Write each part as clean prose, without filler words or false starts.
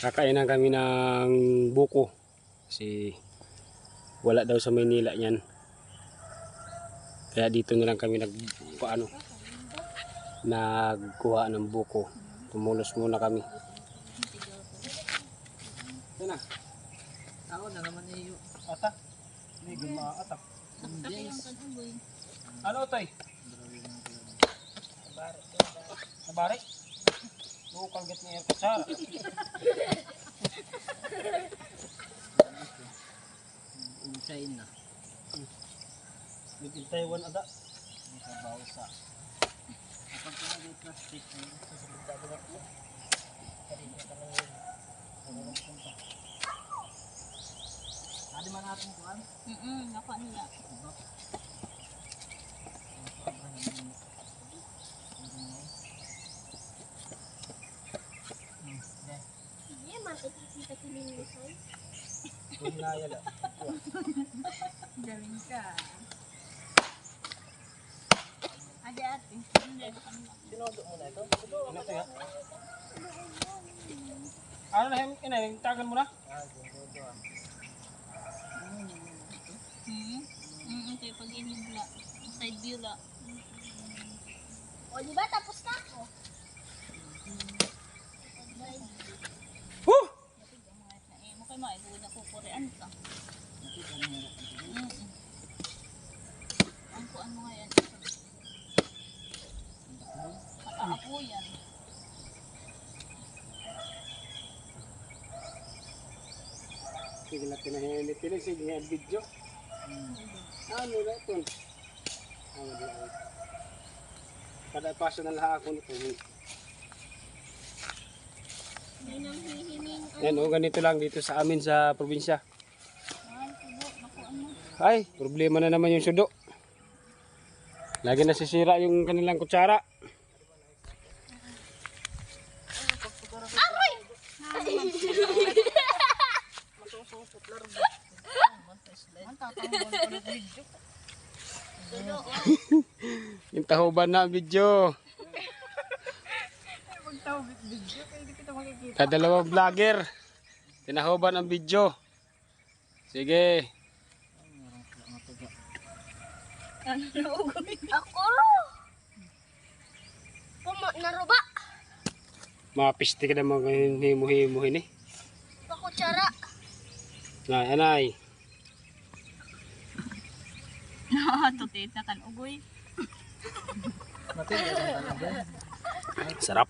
Kakainan kami ng buko. Kasi wala daw sa Maynila yan. Kaya dito na lang kami nagkuha ng buko. Tumulos muna kami. Sana. Ako na naman iyo. Ata. Hindi guma ata. Ano tay? Nabari. Local get ni kutsara. Unsain na. Bitin Taiwan ada. Nakabaw sa. Kapag pinagay plastic ay sasalit ka ba ko? Kanina ka lang yun. Ano punta? Adi man natin kuan? Nakuha nila. Iya, masuk kita pilih saya. Kung nayala. Gawin ka. Ada ate. Sinodo mo na ito? Ano to ya? Ano na yung tagan mo na? Sinodo ah. Ito yung pag-inigla. Side view la. O, diba? Tapos na ako. Huh! Mukha maigod na kukurean ka. Ang kuan mo nga yan. Ako yan. Sige natin na hinipili. Sige nga video. Ano na ito? Ano na ito? Kada paso na lahat ako nito. Yan o, ganito lang dito sa amin sa probinsya. Ay, problema na naman yung sudo. Lagi nasisira yung kanilang kutsara. Yung tahuban na ang video. Kadalawang vlogger. Tinahuban ang video. Sige. Ako! Naruba! Mapiste ka naman himuhin eh. Pakutsara! Anay. Tutit na kan ugoy. Sarap.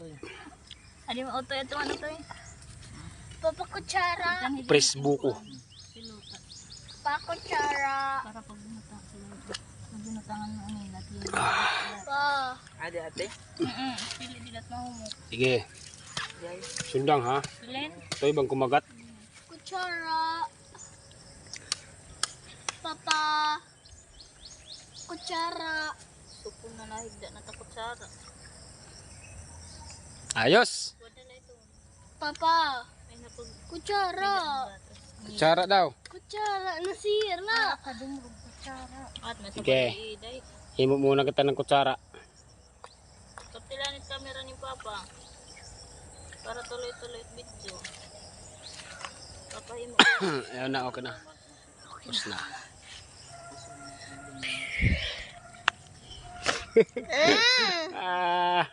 Adi mo auto ito ano to eh? Papakutsara. Press buko. Pakutsara. Para pag binutangan mo ano natin. Pa. Adi ate? Pili dilat mahumok. Sige. Sundang ha. Pilin. Ito ibang kumagat. Kutsara. Papa. Kutsara. Supon na nahigda na ta kutsara. Ayos. Wala na ito. Papa. Ay napag Kutsara. Kutsara daw. Kutsara. Nasira. kadumrog kutsara. At may Sige. iday. Himo muna kita ng kutsara. Kaptilanit kamera ni Papa. Para tuloy-tuloy video. Papahimo. Ayun na, okay na. Tapos na. Ah.